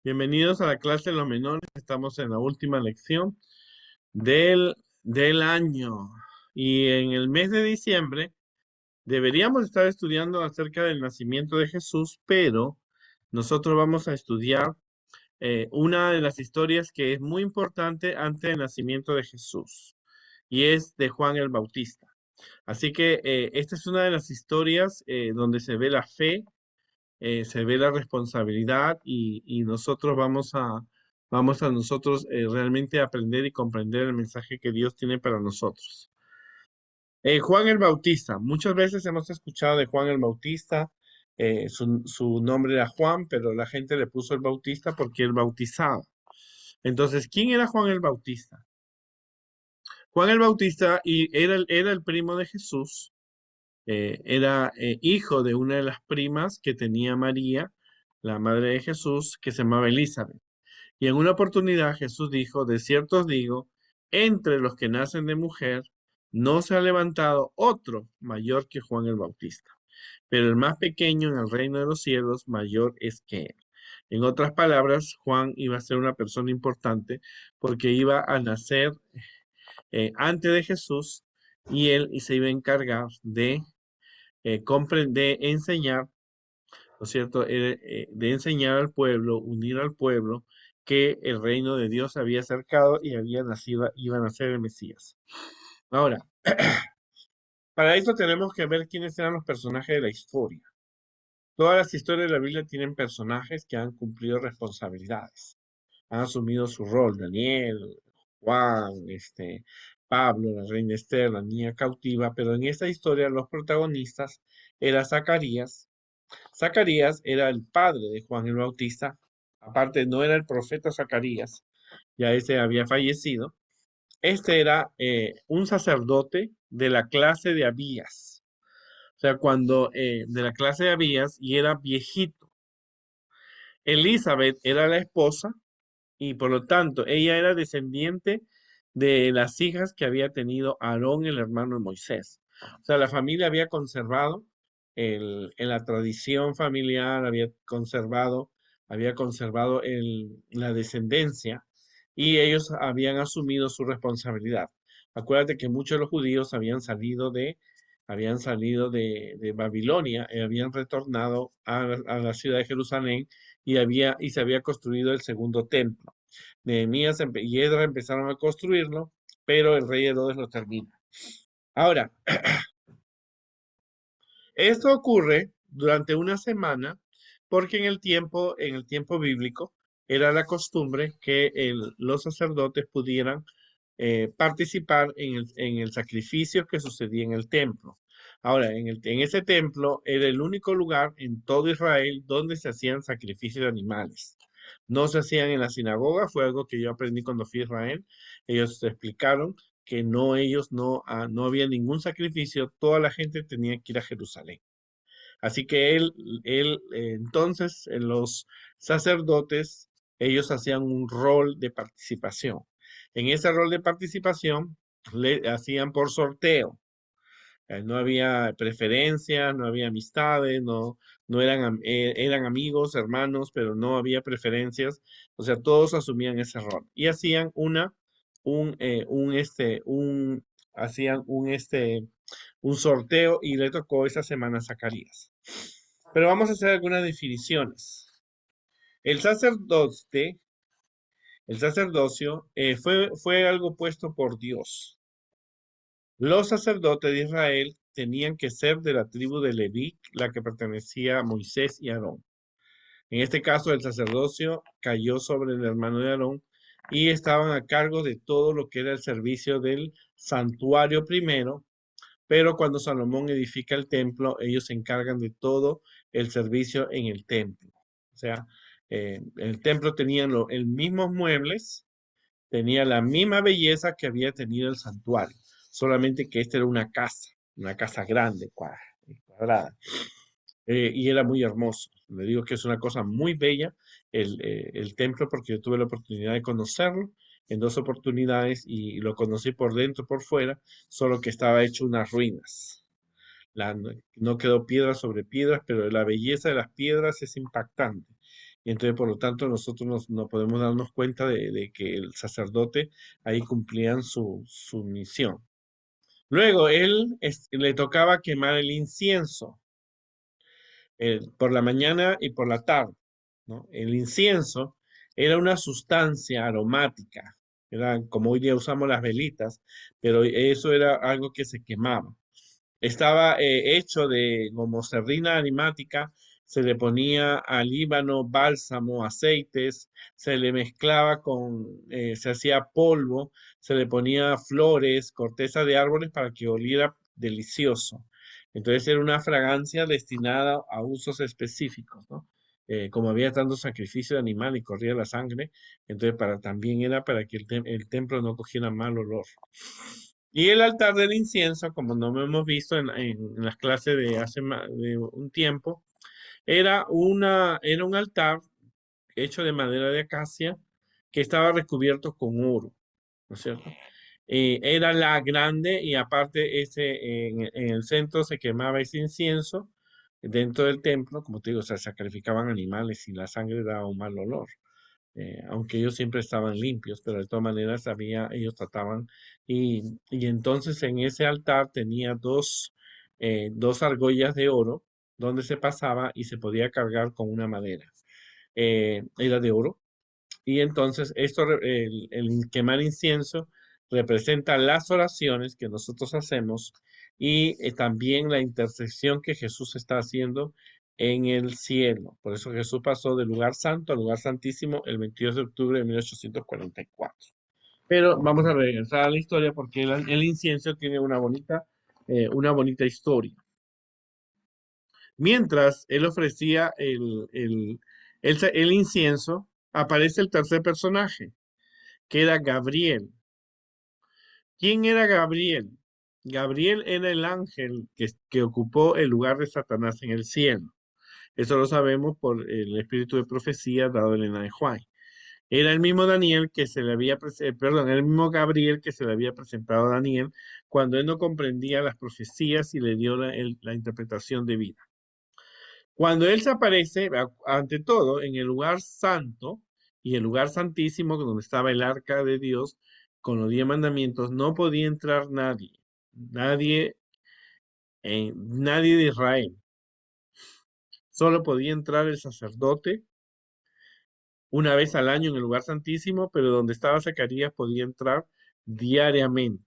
Bienvenidos a la clase de los menores. Estamos en la última lección del año. Y en el mes de diciembre deberíamos estar estudiando acerca del nacimiento de Jesús, pero nosotros vamos a estudiar una de las historias que es muy importante antes del nacimiento de Jesús, y es de Juan el Bautista. Así que esta es una de las historias donde se ve la fe, se ve la responsabilidad y nosotros vamos a nosotros realmente aprender y comprender el mensaje que Dios tiene para nosotros. Juan el Bautista, muchas veces hemos escuchado de Juan el Bautista, su nombre era Juan, pero la gente le puso el Bautista porque él bautizaba. Entonces, ¿quién era Juan el Bautista? Juan el Bautista era el primo de Jesús, era hijo de una de las primas que tenía María, la madre de Jesús, que se llamaba Elizabeth. Y en una oportunidad Jesús dijo, de cierto os digo, entre los que nacen de mujer, no se ha levantado otro mayor que Juan el Bautista, pero el más pequeño en el reino de los cielos mayor es que él. En otras palabras, Juan iba a ser una persona importante porque iba a nacer antes de Jesús y él se iba a encargar de comprender, enseñar, ¿no es cierto? De enseñar al pueblo, unir al pueblo, que el reino de Dios había acercado y había nacido, iba a nacer el Mesías. Ahora, para esto tenemos que ver quiénes eran los personajes de la historia. Todas las historias de la Biblia tienen personajes que han cumplido responsabilidades, han asumido su rol. Daniel, Juan, Pablo, la reina Esther, la niña cautiva, pero en esta historia los protagonistas eran Zacarías. Zacarías era el padre de Juan el Bautista. Aparte, no era el profeta Zacarías, ya ese había fallecido. Este era un sacerdote de la clase de Abías. O sea, de la clase de Abías, y era viejito. Elizabeth era la esposa y por lo tanto ella era descendiente de las hijas que había tenido Aarón, el hermano de Moisés. O sea, la familia había conservado en la tradición familiar, había conservado la descendencia y ellos habían asumido su responsabilidad. Acuérdate que muchos de los judíos habían salido de Babilonia y habían retornado a la ciudad de Jerusalén y se había construido el segundo templo. Y Esdras empezaron a construirlo, pero el rey Herodes lo termina. Ahora, esto ocurre durante una semana porque en el tiempo bíblico, era la costumbre que los sacerdotes pudieran participar en el sacrificio que sucedía en el templo. Ahora, en ese templo era el único lugar en todo Israel donde se hacían sacrificios de animales. No se hacían en la sinagoga, fue algo que yo aprendí cuando fui a Israel. Ellos explicaron que no había ningún sacrificio, toda la gente tenía que ir a Jerusalén. Así que entonces, los sacerdotes, ellos hacían un rol de participación. En ese rol de participación, le hacían por sorteo. No había preferencias, no había amistades, no eran amigos, hermanos, pero no había preferencias. O sea, todos asumían ese rol y hacían un, eh, un, este, un, hacían un sorteo y le tocó esa semana a Zacarías. Pero vamos a hacer algunas definiciones. El sacerdote, el sacerdocio fue algo puesto por Dios. Los sacerdotes de Israel tenían que ser de la tribu de Leví, la que pertenecía a Moisés y Aarón. En este caso, el sacerdocio cayó sobre el hermano de Aarón y estaban a cargo de todo lo que era el servicio del santuario primero, pero cuando Salomón edifica el templo, ellos se encargan de todo el servicio en el templo. O sea, el templo tenía el mismos muebles, tenía la misma belleza que había tenido el santuario, solamente que esta era una casa grande, cuadrada, y era muy hermoso. Le digo que es una cosa muy bella el templo porque yo tuve la oportunidad de conocerlo en dos oportunidades y lo conocí por dentro, por fuera, solo que estaba hecho unas ruinas. No quedó piedra sobre piedras, pero la belleza de las piedras es impactante. Y entonces, por lo tanto, nosotros no podemos darnos cuenta de que el sacerdote ahí cumplían su misión. Luego, le tocaba quemar el incienso por la mañana y por la tarde, ¿no? El incienso era una sustancia aromática, era como hoy día usamos las velitas, pero eso era algo que se quemaba. Estaba hecho de gomoserdina aromática, se le ponía alíbano, bálsamo, aceites, se le mezclaba se hacía polvo, se le ponía flores, corteza de árboles para que oliera delicioso. Entonces era una fragancia destinada a usos específicos, ¿no? Como había tanto sacrificio de animal y corría la sangre, entonces también era para que el templo no cogiera mal olor. Y el altar del incienso, como no lo hemos visto en las clases de hace de un tiempo, era un altar hecho de madera de acacia que estaba recubierto con oro, ¿no es cierto? Era la grande y aparte en el centro se quemaba ese incienso dentro del templo, como te digo, o sea, sacrificaban animales y la sangre daba un mal olor. Aunque ellos siempre estaban limpios, pero de todas maneras ellos trataban, y entonces en ese altar tenía dos argollas de oro donde se pasaba y se podía cargar con una madera. Era de oro, y entonces el quemar incienso representa las oraciones que nosotros hacemos y también la intercesión que Jesús está haciendo en el cielo. Por eso Jesús pasó del lugar santo al lugar santísimo el 22 de octubre de 1844. Pero vamos a regresar a la historia porque el incienso tiene una bonita historia. Mientras él ofrecía el incienso, aparece el tercer personaje, que era Gabriel. ¿Quién era Gabriel? Gabriel era el ángel que ocupó el lugar de Satanás en el cielo. Eso lo sabemos por el espíritu de profecía dado en Elena de Juan. Era el mismo Daniel que se le había, perdón, era el mismo Gabriel que se le había presentado a Daniel cuando él no comprendía las profecías y le dio la interpretación de vida. Cuando él se aparece, ante todo, en el lugar santo y el lugar santísimo, donde estaba el arca de Dios, con los 10 mandamientos, no podía entrar nadie, nadie de Israel. Solo podía entrar el sacerdote una vez al año en el lugar santísimo, pero donde estaba Zacarías podía entrar diariamente.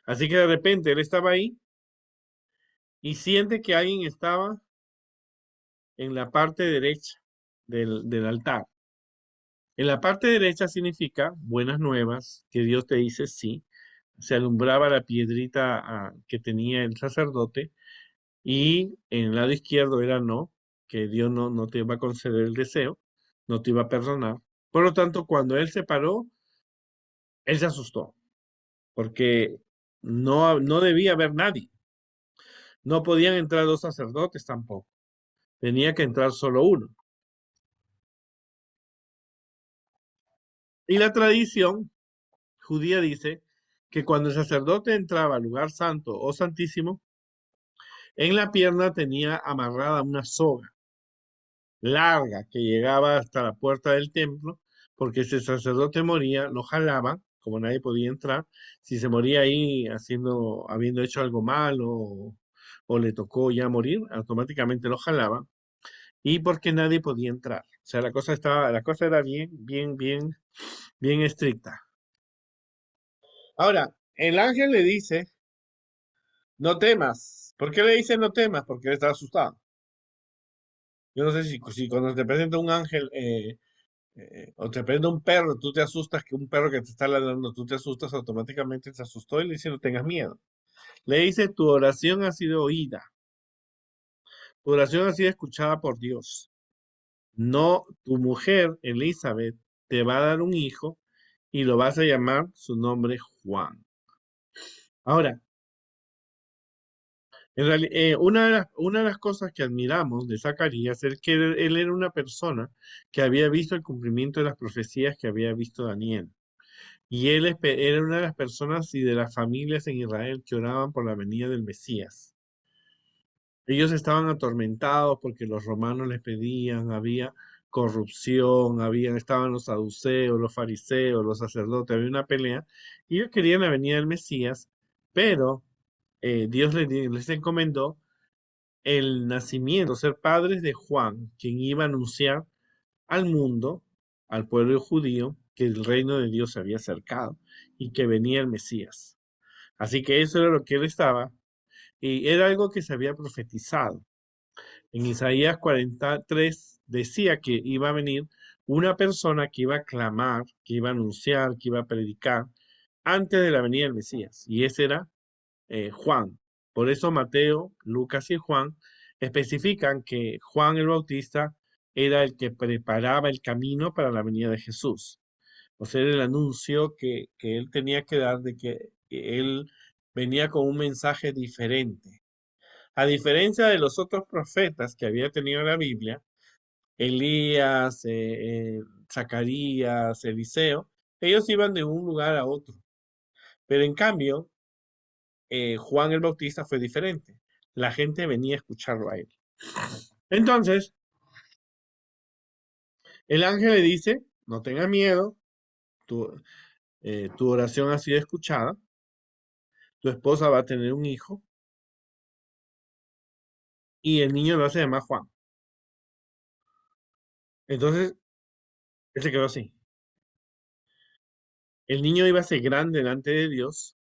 Así que de repente él estaba ahí y siente que alguien estaba en la parte derecha del altar. En la parte derecha significa buenas nuevas, que Dios te dice sí. Se alumbraba la piedrita que tenía el sacerdote, y en el lado izquierdo era no, que Dios no te iba a conceder el deseo, no te iba a perdonar. Por lo tanto, cuando él se paró, él se asustó, porque no debía haber nadie. No podían entrar dos sacerdotes tampoco. Tenía que entrar solo uno. Y la tradición judía dice que cuando el sacerdote entraba al lugar santo o santísimo, en la pierna tenía amarrada una soga larga que llegaba hasta la puerta del templo, porque si el sacerdote moría, lo jalaban, como nadie podía entrar. Si se moría ahí habiendo hecho algo malo o le tocó ya morir, automáticamente lo jalaban. Y porque nadie podía entrar. O sea, la cosa era bien estricta. Ahora, el ángel le dice, no temas. ¿Por qué le dice no temas? Porque él está asustado. Yo no sé si cuando te presenta un ángel o te presenta un perro, tú te asustas, que un perro que te está ladrando, tú te asustas, automáticamente se asustó y le dice no tengas miedo. Le dice, tu oración ha sido oída, tu oración ha sido escuchada por Dios. No, tu mujer, Elizabeth, te va a dar un hijo y lo vas a llamar su nombre Juan. Ahora, una de las cosas que admiramos de Zacarías es que él era una persona que había visto el cumplimiento de las profecías que había visto Daniel. Y él era una de las personas y de las familias en Israel que oraban por la venida del Mesías. Ellos estaban atormentados porque los romanos les pedían, había corrupción, estaban los saduceos, los fariseos, los sacerdotes, había una pelea, y ellos querían la venida del Mesías, pero Dios les encomendó el nacimiento, ser padres de Juan, quien iba a anunciar al mundo, al pueblo judío, que el reino de Dios se había acercado y que venía el Mesías. Así que eso era lo que él estaba, y era algo que se había profetizado. En Isaías 43 decía que iba a venir una persona que iba a clamar, que iba a anunciar, que iba a predicar antes de la venida del Mesías. Y ese era Juan. Por eso Mateo, Lucas y Juan especifican que Juan el Bautista era el que preparaba el camino para la venida de Jesús. O sea, era el anuncio que él tenía que dar de que él venía con un mensaje diferente. A diferencia de los otros profetas que había tenido la Biblia, Elías, Zacarías, Eliseo, ellos iban de un lugar a otro. Pero en cambio, Juan el Bautista fue diferente. La gente venía a escucharlo a él. Entonces, el ángel le dice, no tengas miedo, tu oración ha sido escuchada, tu esposa va a tener un hijo y el niño lo hace llamar Juan. Entonces, él se quedó así. El niño iba a ser grande delante de Dios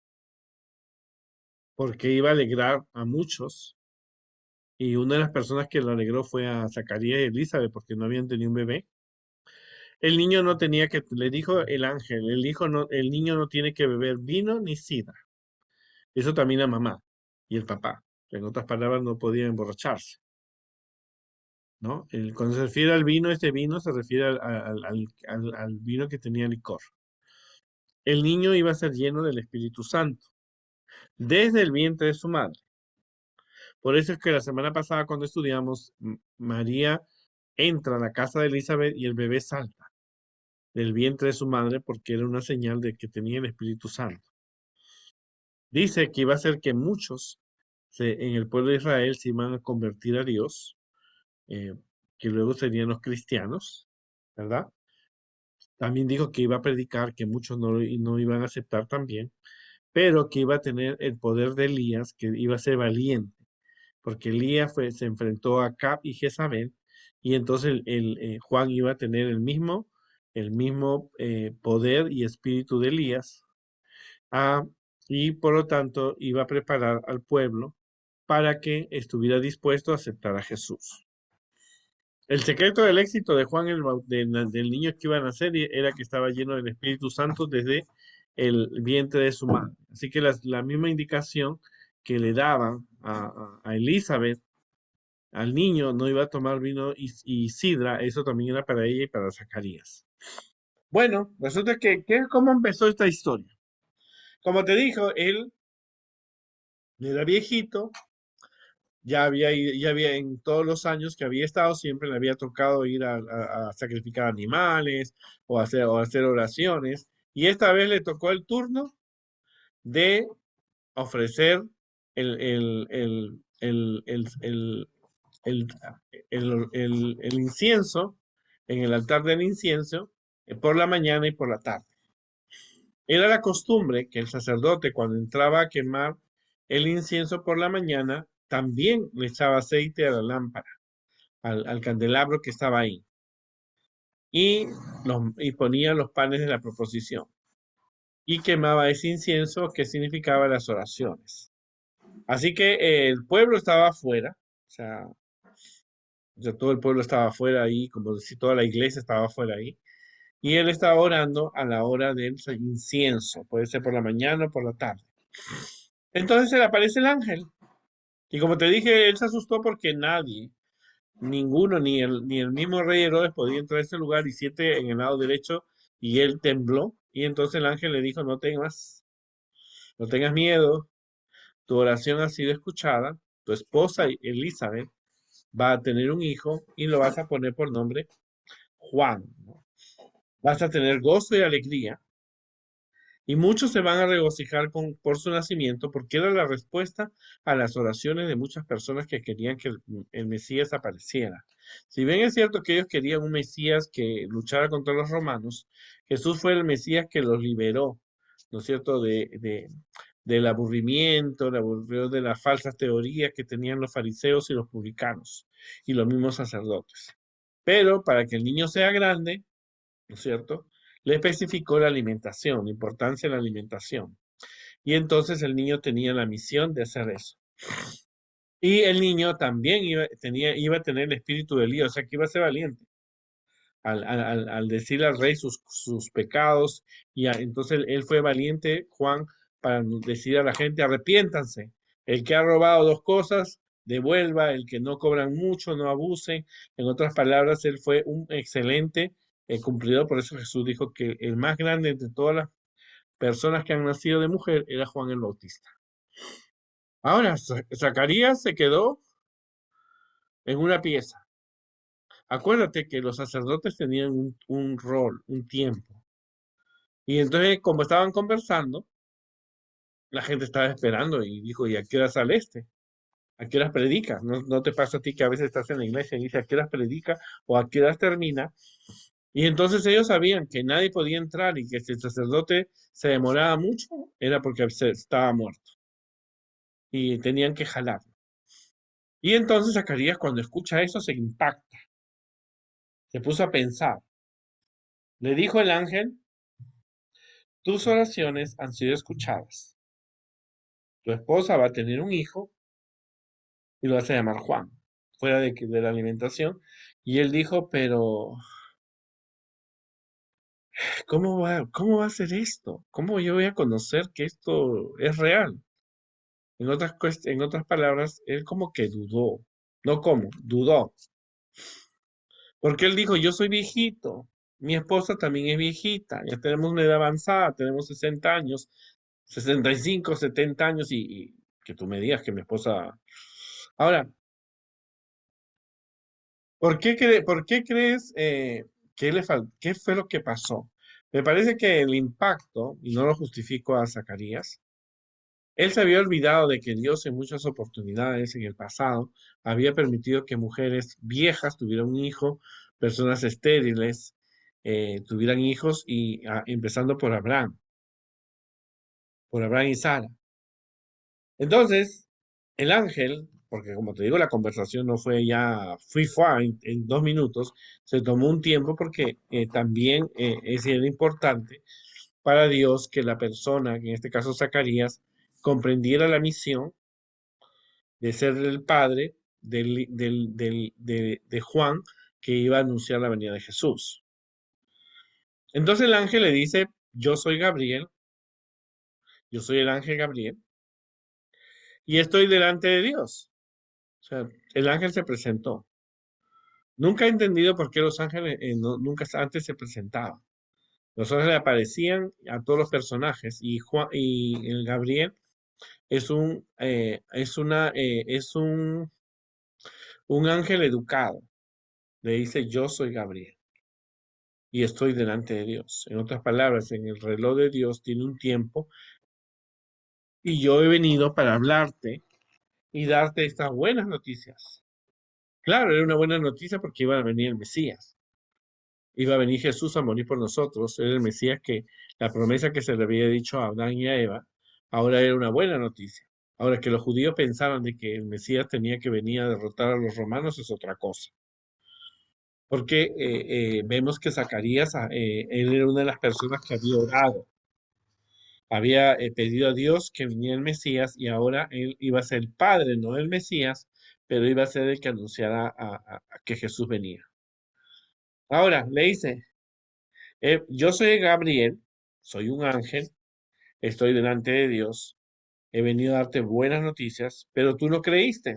porque iba a alegrar a muchos. Y una de las personas que lo alegró fue a Zacarías y Elizabeth porque no habían tenido un bebé. El niño no tenía que, le dijo el ángel, el niño no tiene que beber vino ni sidra. Eso también la mamá y el papá. En otras palabras, no podían emborracharse, ¿no? Cuando se refiere al vino, este vino se refiere al vino que tenía licor. El niño iba a ser lleno del Espíritu Santo desde el vientre de su madre. Por eso es que la semana pasada cuando estudiamos, María entra a la casa de Elizabeth y el bebé salta del vientre de su madre porque era una señal de que tenía el Espíritu Santo. Dice que iba a ser que muchos en el pueblo de Israel se iban a convertir a Dios, eh, que luego serían los cristianos, ¿verdad? También dijo que iba a predicar, que muchos no iban a aceptar también, pero que iba a tener el poder de Elías, que iba a ser valiente, porque Elías se enfrentó a Acab y Jezabel, y entonces Juan iba a tener el mismo poder y espíritu de Elías, ah, y por lo tanto iba a preparar al pueblo para que estuviera dispuesto a aceptar a Jesús. El secreto del éxito de Juan, del niño que iba a nacer, era que estaba lleno del Espíritu Santo desde el vientre de su madre. Así que la misma indicación que le daban a Elizabeth, al niño, no iba a tomar vino y sidra, eso también era para ella y para Zacarías. Bueno, resulta ¿cómo empezó esta historia? Como te dijo, él era viejito, ya había en todos los años que había estado, siempre le había tocado ir a sacrificar animales o hacer oraciones. Y esta vez le tocó el turno de ofrecer el, el, el, el, el, el, el- el incienso en el altar del incienso por la mañana y por la tarde. Era la costumbre que el sacerdote cuando entraba a quemar el incienso por la mañana también le echaba aceite a la lámpara, al candelabro que estaba ahí, y ponía los panes de la proposición y quemaba ese incienso que significaba las oraciones. Así que el pueblo estaba afuera, o sea, todo el pueblo estaba afuera ahí, como si toda la iglesia estaba afuera ahí, y él estaba orando a la hora del incienso, puede ser por la mañana o por la tarde. Entonces se le aparece el ángel. Y como te dije, él se asustó porque nadie, ninguno, ni el mismo rey Herodes podía entrar a ese lugar y 7 en el lado derecho, y él tembló. Y entonces el ángel le dijo, no tengas miedo, tu oración ha sido escuchada, tu esposa Elizabeth va a tener un hijo y lo vas a poner por nombre Juan, ¿no? Vas a tener gozo y alegría Y muchos se van a regocijar por su nacimiento porque era la respuesta a las oraciones de muchas personas que querían que el Mesías apareciera. Si bien es cierto que ellos querían un Mesías que luchara contra los romanos, Jesús fue el Mesías que los liberó, ¿no es cierto?, del aburrimiento, le aburrió de las falsas teorías que tenían los fariseos y los publicanos y los mismos sacerdotes. Pero para que el niño sea grande, ¿no es cierto? Le especificó la alimentación, la importancia de la alimentación. Y entonces el niño tenía la misión de hacer eso. Y el niño también iba a tener el espíritu de Elías, o sea que iba a ser valiente. Al decirle al rey sus pecados, entonces él fue valiente, Juan, para decir a la gente, arrepiéntanse. El que ha robado dos cosas, devuelva, el que no cobran mucho, no abuse. En otras palabras, él fue un excelente cumplidor, por eso Jesús dijo que el más grande entre todas las personas que han nacido de mujer era Juan el Bautista. Ahora, Zacarías se quedó en una pieza. Acuérdate que los sacerdotes tenían un rol, un tiempo. Y entonces, como estaban conversando, la gente estaba esperando y dijo, ¿y a qué hora sale este? ¿A qué horas predica? ¿No te pasa a ti que a veces estás en la iglesia y dices a qué horas predica o a qué horas termina? Y entonces ellos sabían que nadie podía entrar y que si el sacerdote se demoraba mucho, era porque estaba muerto y tenían que jalarlo. Y entonces Zacarías cuando escucha eso se impacta, se puso a pensar. Le dijo el ángel, tus oraciones han sido escuchadas. Tu esposa va a tener un hijo y lo vas a llamar Juan, fuera de la alimentación. Y él dijo, pero ¿cómo va a ser esto? ¿Cómo yo voy a conocer que esto es real? En otras palabras, él como que dudó. No como, dudó. Porque él dijo, yo soy viejito, mi esposa también es viejita, ya tenemos una edad avanzada, tenemos 60 años, 65, 70 años y que tú me digas que mi esposa... Ahora, por qué crees que qué fue lo que pasó? Me parece que el impacto, y no lo justifico a Zacarías, él se había olvidado de que Dios en muchas oportunidades en el pasado había permitido que mujeres viejas tuvieran un hijo, personas estériles tuvieran hijos y empezando por Abraham y Sara. Entonces, el ángel, porque como te digo, la conversación no fue ya fue en 2 minutos, se tomó un tiempo porque también era importante para Dios que la persona, en este caso Zacarías, comprendiera la misión de ser el padre de Juan que iba a anunciar la venida de Jesús. Entonces el ángel le dice, yo soy Gabriel, yo soy el ángel Gabriel, y estoy delante de Dios. O sea, el ángel se presentó. Nunca he entendido por qué los ángeles nunca antes se presentaban. Los ángeles aparecían a todos los personajes y el Gabriel es un ángel educado. Le dice, yo soy Gabriel y estoy delante de Dios. En otras palabras, en el reloj de Dios tiene un tiempo y yo he venido para hablarte y darte estas buenas noticias. Claro, era una buena noticia porque iba a venir el Mesías. Iba a venir Jesús a morir por nosotros. Era el Mesías que la promesa que se le había dicho a Adán y a Eva, ahora era una buena noticia. Ahora que los judíos pensaban de que el Mesías tenía que venir a derrotar a los romanos es otra cosa. Porque vemos que Zacarías, él era una de las personas que había orado, había pedido a Dios que viniera el Mesías y ahora él iba a ser el padre, no el Mesías, pero iba a ser el que anunciara a que Jesús venía. Ahora, le dice, yo soy Gabriel, soy un ángel, estoy delante de Dios, he venido a darte buenas noticias, pero tú no creíste.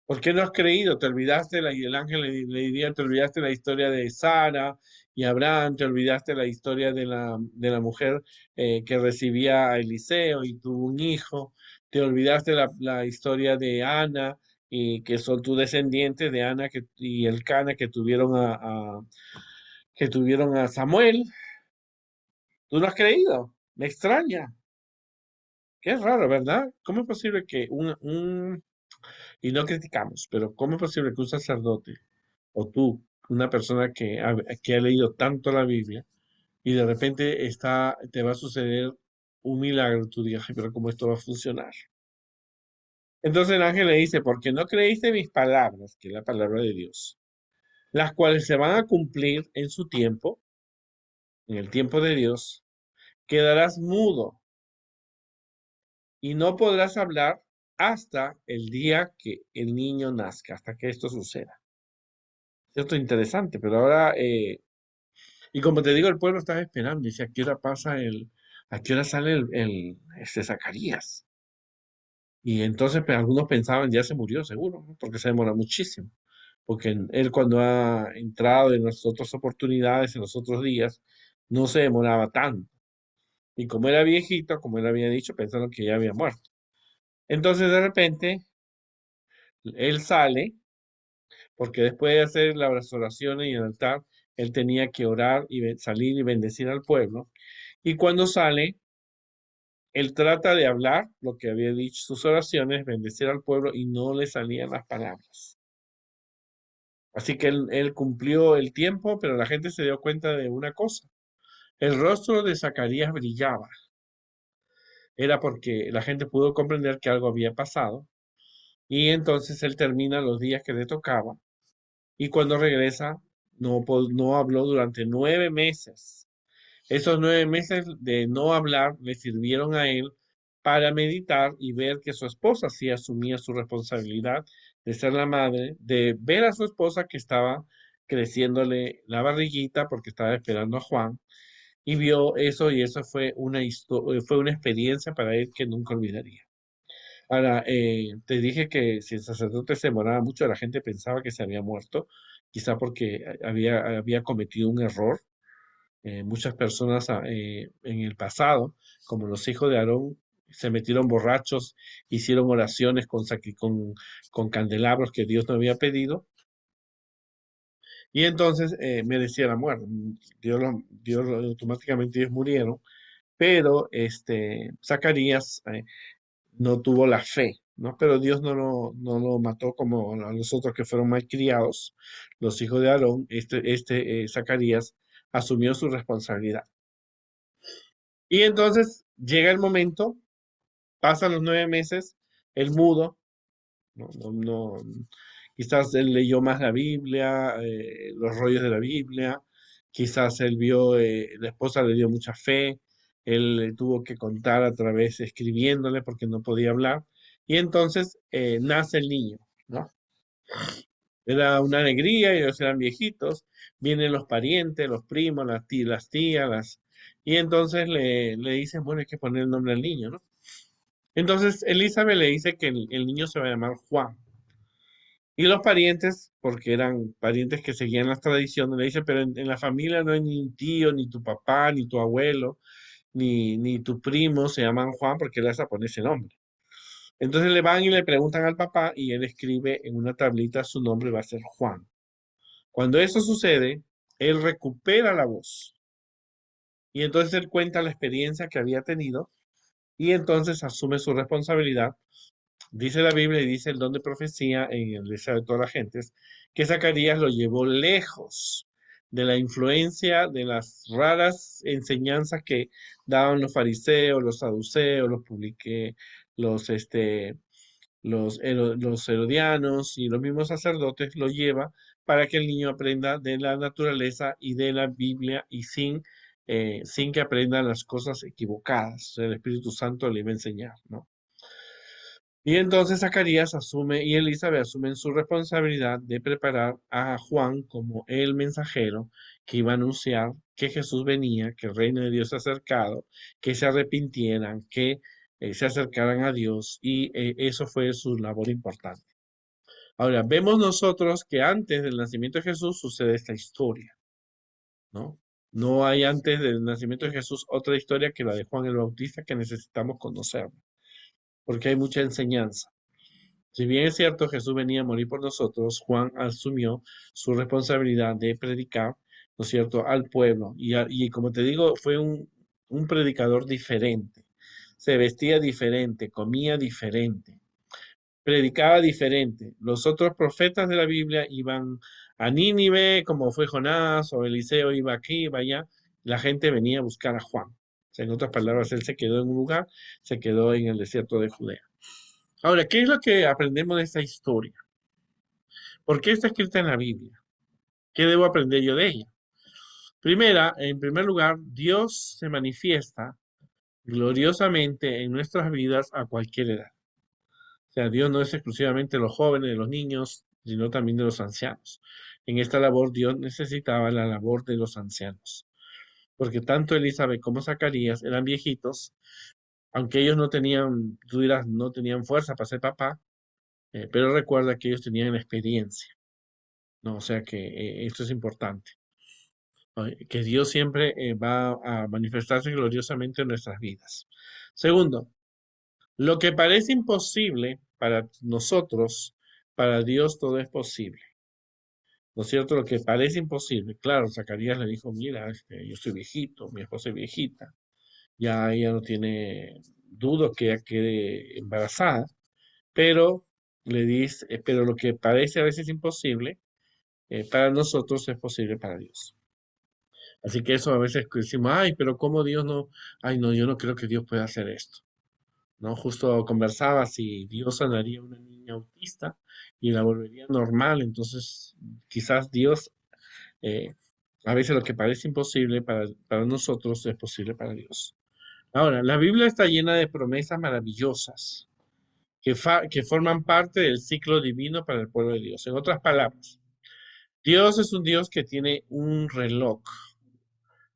¿Por qué no has creído? Te olvidaste, y el ángel le diría, te olvidaste la historia de Sara y Abraham, te olvidaste la historia de la mujer que recibía a Eliseo y tuvo un hijo, te olvidaste la historia de Ana y que son tus descendientes de Ana y Elcana que tuvieron a Samuel. ¿Tú no has creído? Me extraña. Qué raro, ¿verdad? ¿Cómo es posible que y no criticamos, pero cómo es posible que un sacerdote o tú, una persona que ha leído tanto la Biblia, y de repente te va a suceder un milagro, tú digas, "Ay, pero ¿cómo esto va a funcionar?" Entonces el ángel le dice, porque no creíste mis palabras, que es la palabra de Dios, las cuales se van a cumplir en su tiempo, en el tiempo de Dios, quedarás mudo y no podrás hablar hasta el día que el niño nazca, hasta que esto suceda. Esto es interesante, pero ahora, y como te digo, el pueblo estaba esperando, dice, ¿a qué hora a qué hora sale este Zacarías? Y entonces pues, algunos pensaban, ya se murió seguro, ¿no? Porque se demora muchísimo. Porque él cuando ha entrado en las otras oportunidades, en los otros días, no se demoraba tanto. Y como era viejito, como él había dicho, pensaron que ya había muerto. Entonces de repente, él sale, porque después de hacer las oraciones y el altar, él tenía que orar y salir y bendecir al pueblo. Y cuando sale, él trata de hablar lo que había dicho, sus oraciones, bendecir al pueblo y no le salían las palabras. Así que él cumplió el tiempo, pero la gente se dio cuenta de una cosa. El rostro de Zacarías brillaba. Era porque la gente pudo comprender que algo había pasado. Y entonces él termina los días que le tocaba. Y cuando regresa, no habló durante 9 meses. Esos 9 meses de no hablar le sirvieron a él para meditar y ver que su esposa sí asumía su responsabilidad de ser la madre, de ver a su esposa que estaba creciéndole la barriguita porque estaba esperando a Juan y vio eso y eso fue una experiencia para él que nunca olvidaría. Ahora, te dije que si el sacerdote se demoraba mucho, la gente pensaba que se había muerto, quizá porque había cometido un error. Muchas personas en el pasado, como los hijos de Aarón, se metieron borrachos, hicieron oraciones con candelabros que Dios no había pedido, y entonces merecía la muerte. Automáticamente ellos murieron, pero Zacarías no tuvo la fe, ¿no? Pero Dios no lo mató como a los otros que fueron malcriados, los hijos de Aarón. Zacarías asumió su responsabilidad. Y entonces llega el momento, pasan los 9 meses, el mudo, quizás él leyó más la Biblia, los rollos de la Biblia, quizás él vio, la esposa le dio mucha fe, él le tuvo que contar a través, escribiéndole porque no podía hablar, y entonces nace el niño, ¿no? Era una alegría, ellos eran viejitos, vienen los parientes, los primos, las tías, y entonces le dicen, bueno, hay que poner el nombre al niño, ¿no? Entonces Elizabeth le dice que el niño se va a llamar Juan. Y los parientes, porque eran parientes que seguían las tradiciones, le dicen, pero en la familia no hay ni un tío, ni tu papá, ni tu abuelo, ni tu primo se llaman Juan porque le vas a poner ese nombre. Entonces le van y le preguntan al papá y él escribe en una tablita su nombre va a ser Juan. Cuando eso sucede, él recupera la voz y entonces él cuenta la experiencia que había tenido y entonces asume su responsabilidad. Dice la Biblia y dice el don de profecía en el deseo de todas las gentes, que Zacarías lo llevó lejos de la influencia de las raras enseñanzas que daban los fariseos, los saduceos, los, este, los herodianos y los mismos sacerdotes, lo lleva para que el niño aprenda de la naturaleza y de la Biblia y sin que aprenda las cosas equivocadas. El Espíritu Santo le iba a enseñar, ¿no? Y entonces Zacarías asume y Elizabeth asumen su responsabilidad de preparar a Juan como el mensajero que iba a anunciar que Jesús venía, que el reino de Dios se ha acercado, que se arrepintieran, que se acercaran a Dios y eso fue su labor importante. Ahora, vemos nosotros que antes del nacimiento de Jesús sucede esta historia, ¿no? No hay antes del nacimiento de Jesús otra historia que la de Juan el Bautista que necesitamos conocer, porque hay mucha enseñanza. Si bien es cierto, Jesús venía a morir por nosotros, Juan asumió su responsabilidad de predicar, ¿no es cierto?, al pueblo. Y como te digo, fue un predicador diferente. Se vestía diferente, comía diferente, predicaba diferente. Los otros profetas de la Biblia iban a Nínive, como fue Jonás, o Eliseo iba aquí, iba allá. La gente venía a buscar a Juan. O sea, en otras palabras, él se quedó en un lugar, se quedó en el desierto de Judea. Ahora, ¿qué es lo que aprendemos de esta historia? ¿Por qué está escrita en la Biblia? ¿Qué debo aprender yo de ella? En primer lugar, Dios se manifiesta gloriosamente en nuestras vidas a cualquier edad. O sea, Dios no es exclusivamente de los jóvenes, de los niños, sino también de los ancianos. En esta labor Dios necesitaba la labor de los ancianos, porque tanto Elizabeth como Zacarías eran viejitos, aunque ellos no tenían, tú dirás, no tenían fuerza para ser papá, pero recuerda que ellos tenían experiencia, ¿no? O sea que esto es importante, ¿no? Que Dios siempre va a manifestarse gloriosamente en nuestras vidas. Segundo, lo que parece imposible para nosotros, para Dios todo es posible. ¿No es cierto? Lo que parece imposible. Claro, Zacarías le dijo, mira, yo estoy viejito, mi esposa es viejita, ya ella no tiene, dudo que ella quede embarazada, pero le dice, pero lo que parece a veces imposible, para nosotros es posible para Dios. Así que eso a veces decimos, ay, pero ¿cómo Dios no? Ay, no, yo no creo que Dios pueda hacer esto. ¿No? Justo conversaba si Dios sanaría a una niña autista y la volvería normal, entonces quizás Dios, eh, a veces lo que parece imposible para nosotros es posible para Dios. Ahora, la Biblia está llena de promesas maravillosas que forman parte del ciclo divino para el pueblo de Dios. En otras palabras, Dios es un Dios que tiene un reloj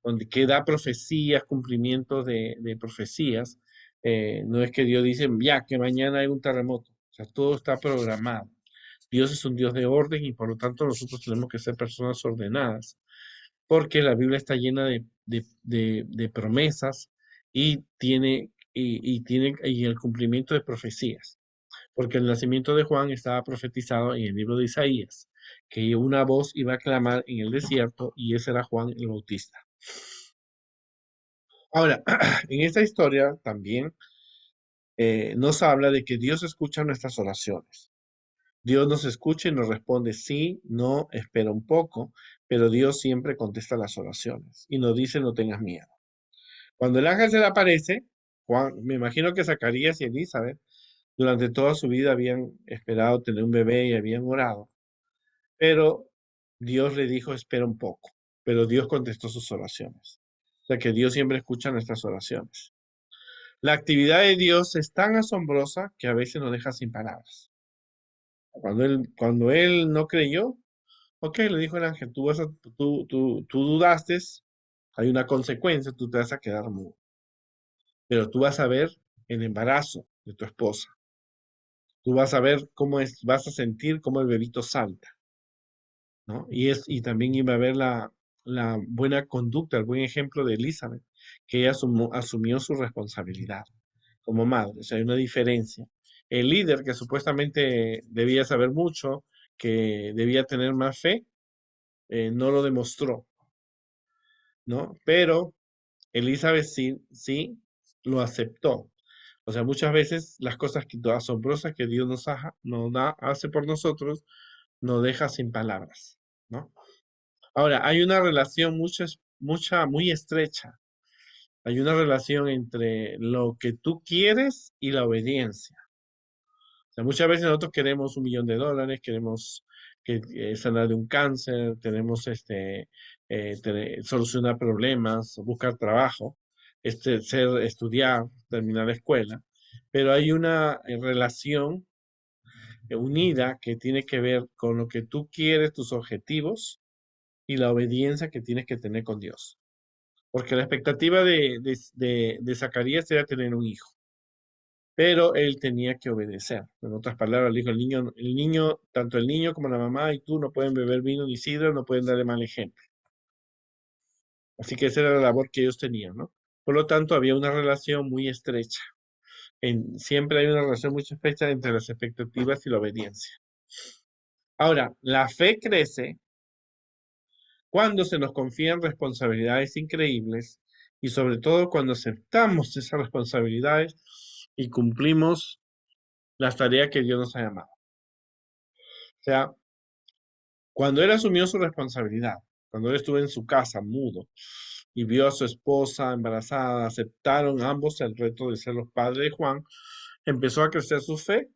donde que da profecías, cumplimientos de profecías. No es que Dios dice, ya, que mañana hay un terremoto. O sea, todo está programado. Dios es un Dios de orden y por lo tanto nosotros tenemos que ser personas ordenadas, porque la Biblia está llena de promesas y el cumplimiento de profecías. Porque el nacimiento de Juan estaba profetizado en el libro de Isaías, que una voz iba a clamar en el desierto y ese era Juan el Bautista. Ahora, en esta historia también nos habla de que Dios escucha nuestras oraciones. Dios nos escucha y nos responde sí, no, espera un poco, pero Dios siempre contesta las oraciones y nos dice no tengas miedo. Cuando el ángel se le aparece, Juan, me imagino que Zacarías y Elizabeth durante toda su vida habían esperado tener un bebé y habían orado, pero Dios le dijo espera un poco, pero Dios contestó sus oraciones. O sea que Dios siempre escucha nuestras oraciones. La actividad de Dios es tan asombrosa que a veces nos deja sin palabras. Cuando él no creyó, ok, le dijo el ángel, tú dudaste, hay una consecuencia, tú te vas a quedar mudo. Pero tú vas a ver el embarazo de tu esposa. Tú vas a ver vas a sentir cómo el bebito salta, ¿no? Y también iba a ver la buena conducta, el buen ejemplo de Elizabeth, que ella asumió su responsabilidad como madre. O sea, hay una diferencia. El líder que supuestamente debía saber mucho, que debía tener más fe, no lo demostró, ¿no? Pero Elizabeth sí lo aceptó. O sea, muchas veces las cosas asombrosas que Dios hace por nosotros nos deja sin palabras, ¿no? Ahora, hay una relación muy estrecha. Hay una relación entre lo que tú quieres y la obediencia. O sea, muchas veces nosotros queremos $1 millón, queremos sanar de un cáncer, queremos solucionar problemas, buscar trabajo, estudiar, terminar la escuela, pero hay una relación unida que tiene que ver con lo que tú quieres, tus objetivos y la obediencia que tienes que tener con Dios. Porque la expectativa de Zacarías era tener un hijo, pero él tenía que obedecer. En otras palabras, le dijo tanto el niño como la mamá y tú no pueden beber vino ni sidra, no pueden darle mal ejemplo. Así que esa era la labor que ellos tenían, ¿no? Por lo tanto, había una relación muy estrecha. Siempre hay una relación muy estrecha entre las expectativas y la obediencia. Ahora, la fe crece cuando se nos confían responsabilidades increíbles y sobre todo cuando aceptamos esas responsabilidades y cumplimos las tareas que Dios nos ha llamado. O sea, cuando él asumió su responsabilidad, cuando él estuvo en su casa mudo y vio a su esposa embarazada, aceptaron ambos el reto de ser los padres de Juan, empezó a crecer su fe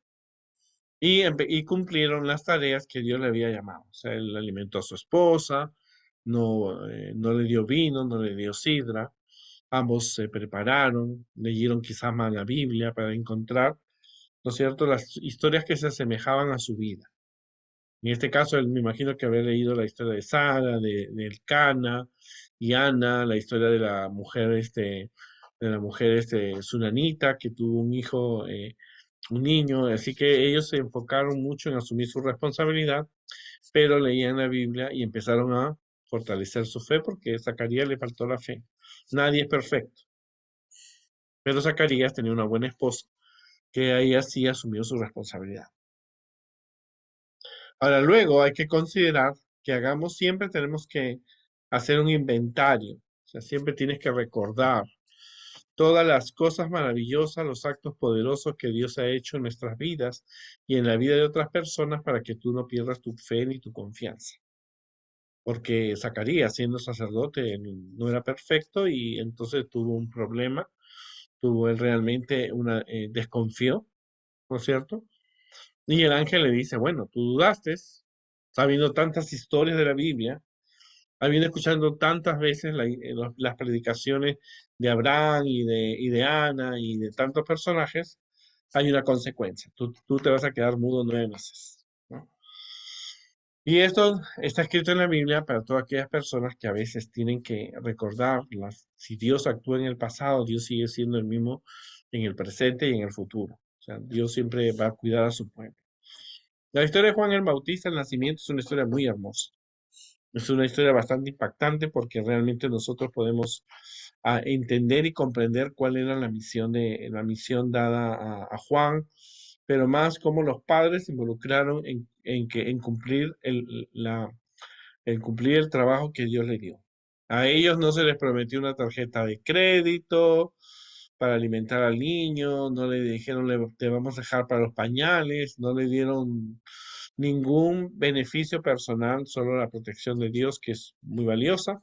y cumplieron las tareas que Dios le había llamado. O sea, él alimentó a su esposa, no le dio vino, no le dio sidra. Ambos se prepararon, leyeron quizás más la Biblia para encontrar, ¿no es cierto?, las historias que se asemejaban a su vida. En este caso, él me imagino que había leído la historia de Sara, de Elcana y Ana, la historia de la mujer Sunanita, que tuvo un hijo, un niño. Así que ellos se enfocaron mucho en asumir su responsabilidad, pero leían la Biblia y empezaron a fortalecer su fe porque a Zacarías le faltó la fe. Nadie es perfecto, pero Zacarías tenía una buena esposa que ahí así asumió su responsabilidad. Ahora, luego hay que considerar que hagamos siempre, tenemos que hacer un inventario. O sea, siempre tienes que recordar todas las cosas maravillosas, los actos poderosos que Dios ha hecho en nuestras vidas y en la vida de otras personas para que tú no pierdas tu fe ni tu confianza. Porque Zacarías, siendo sacerdote, no era perfecto y entonces tuvo un problema, tuvo él realmente desconfió, ¿no es cierto? Y el ángel le dice, bueno, tú dudaste, sabiendo tantas historias de la Biblia, habiendo escuchando tantas veces las predicaciones de Abraham y de Ana y de tantos personajes, hay una consecuencia. Tú te vas a quedar mudo 9 meses, ¿no? Y esto está escrito en la Biblia para todas aquellas personas que a veces tienen que recordar, si Dios actúa en el pasado, Dios sigue siendo el mismo en el presente y en el futuro. O sea, Dios siempre va a cuidar a su pueblo. La historia de Juan el Bautista, el nacimiento, es una historia muy hermosa. Es una historia bastante impactante porque realmente nosotros podemos entender y comprender cuál era la misión dada a Juan, pero más cómo los padres se involucraron en cumplir el cumplir el trabajo que Dios le dio. A ellos no se les prometió una tarjeta de crédito para alimentar al niño, no le dijeron te vamos a dejar para los pañales, no le dieron ningún beneficio personal, solo la protección de Dios, que es muy valiosa,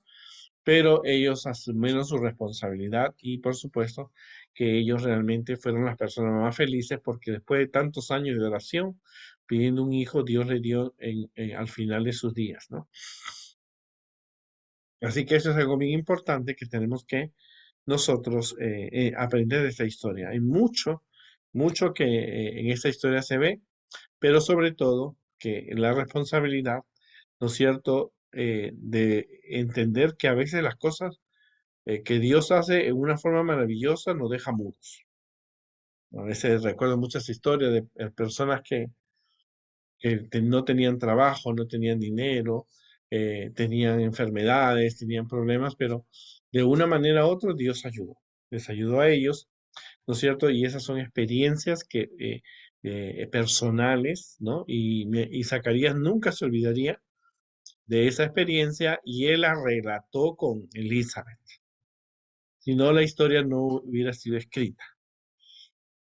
pero ellos asumieron su responsabilidad y por supuesto que ellos realmente fueron las personas más felices porque después de tantos años de oración, pidiendo un hijo, Dios le dio al final de sus días, ¿no? Así que eso es algo bien importante que tenemos que nosotros aprender de esta historia. Hay mucho, mucho que en esta historia se ve, pero sobre todo que la responsabilidad, ¿no es cierto?, de entender que a veces las cosas que Dios hace en una forma maravillosa nos deja mudos. A veces recuerdo muchas historias de personas que no tenían trabajo, no tenían dinero, tenían enfermedades, tenían problemas, pero de una manera u otra Dios ayudó. Les ayudó a ellos, ¿no es cierto? Y esas son experiencias personales, ¿no? Y Zacarías nunca se olvidaría de esa experiencia y él la relató con Elizabeth. Si no, la historia no hubiera sido escrita.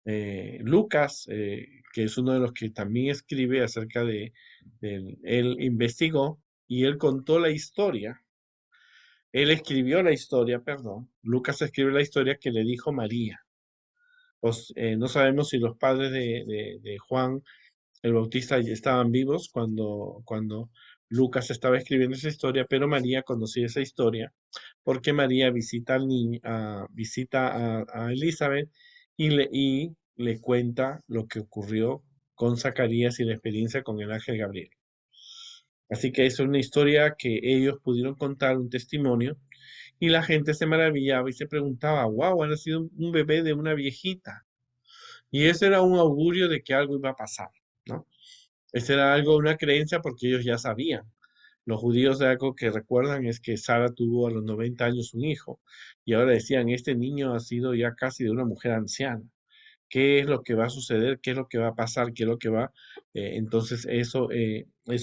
Lucas, que es uno de los que también escribe acerca él investigó y él contó la historia. Él escribió la historia, perdón. Lucas escribe la historia que le dijo María. No sabemos si los padres de Juan el Bautista ya estaban vivos cuando Lucas estaba escribiendo esa historia, pero María conocía esa historia porque María visita al niño, visita a Elizabeth y le cuenta lo que ocurrió con Zacarías y la experiencia con el ángel Gabriel. Así que es una historia que ellos pudieron contar, un testimonio, y la gente se maravillaba y se preguntaba, wow, ha nacido un bebé de una viejita. Y eso era un augurio de que algo iba a pasar, ¿no? Esa era algo, una creencia porque ellos ya sabían. Los judíos de algo que recuerdan es que Sara tuvo a los 90 años un hijo y ahora decían, este niño ha sido ya casi de una mujer anciana. ¿Qué es lo que va a suceder? ¿Qué es lo que va a pasar? ¿Qué es lo que va? Entonces eso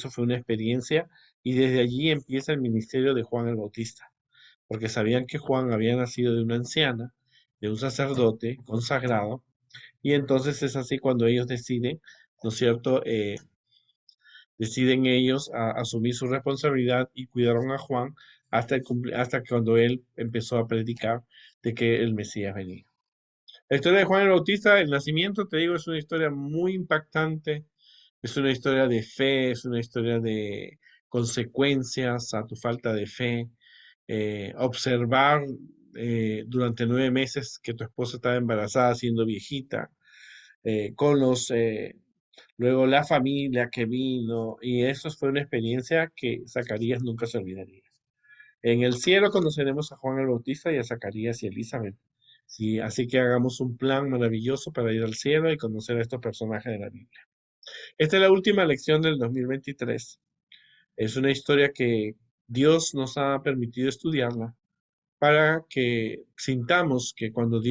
fue una experiencia y desde allí empieza el ministerio de Juan el Bautista. porque sabían que Juan había nacido de una anciana, de un sacerdote consagrado, y entonces es así cuando ellos deciden, ¿no es cierto? Deciden ellos asumir su responsabilidad y cuidaron a Juan hasta cuando él empezó a predicar de que el Mesías venía. La historia de Juan el Bautista, el nacimiento, te digo, es una historia muy impactante, es una historia de fe, es una historia de consecuencias a tu falta de fe. Observar durante 9 meses que tu esposa estaba embarazada, siendo viejita, con luego la familia que vino, y eso fue una experiencia que Zacarías nunca se olvidaría. En el cielo conoceremos a Juan el Bautista y a Zacarías y Elizabeth. Sí, así que hagamos un plan maravilloso para ir al cielo y conocer a estos personajes de la Biblia. Esta es la última lección del 2023. Es una historia que Dios nos ha permitido estudiarla para que sintamos que cuando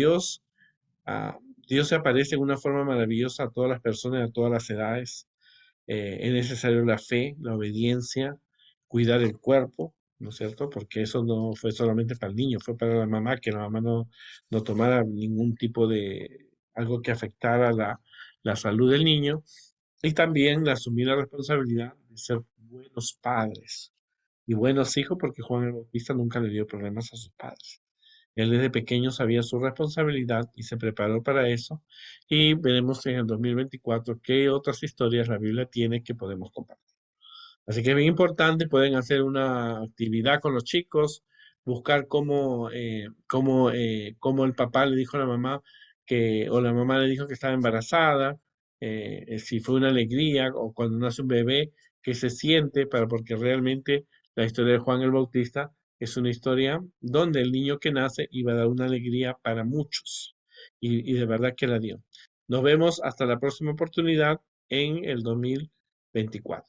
ah, Dios se aparece en una forma maravillosa a todas las personas, a todas las edades, es necesario la fe, la obediencia, cuidar el cuerpo, ¿no es cierto? Porque eso no fue solamente para el niño, fue para la mamá, que la mamá no tomara ningún tipo de algo que afectara la salud del niño. Y también asumir la responsabilidad de ser buenos padres y buenos hijos, porque Juan el Bautista nunca le dio problemas a sus padres. Él desde pequeño sabía su responsabilidad y se preparó para eso. Y veremos en el 2024 qué otras historias la Biblia tiene que podemos compartir. Así que es bien importante, pueden hacer una actividad con los chicos, buscar cómo el papá le dijo a la mamá o la mamá le dijo que estaba embarazada, si fue una alegría o cuando nace un bebé, qué se siente, porque realmente la historia de Juan el Bautista es una historia donde el niño que nace iba a dar una alegría para muchos y de verdad que la dio. Nos vemos hasta la próxima oportunidad en el 2024.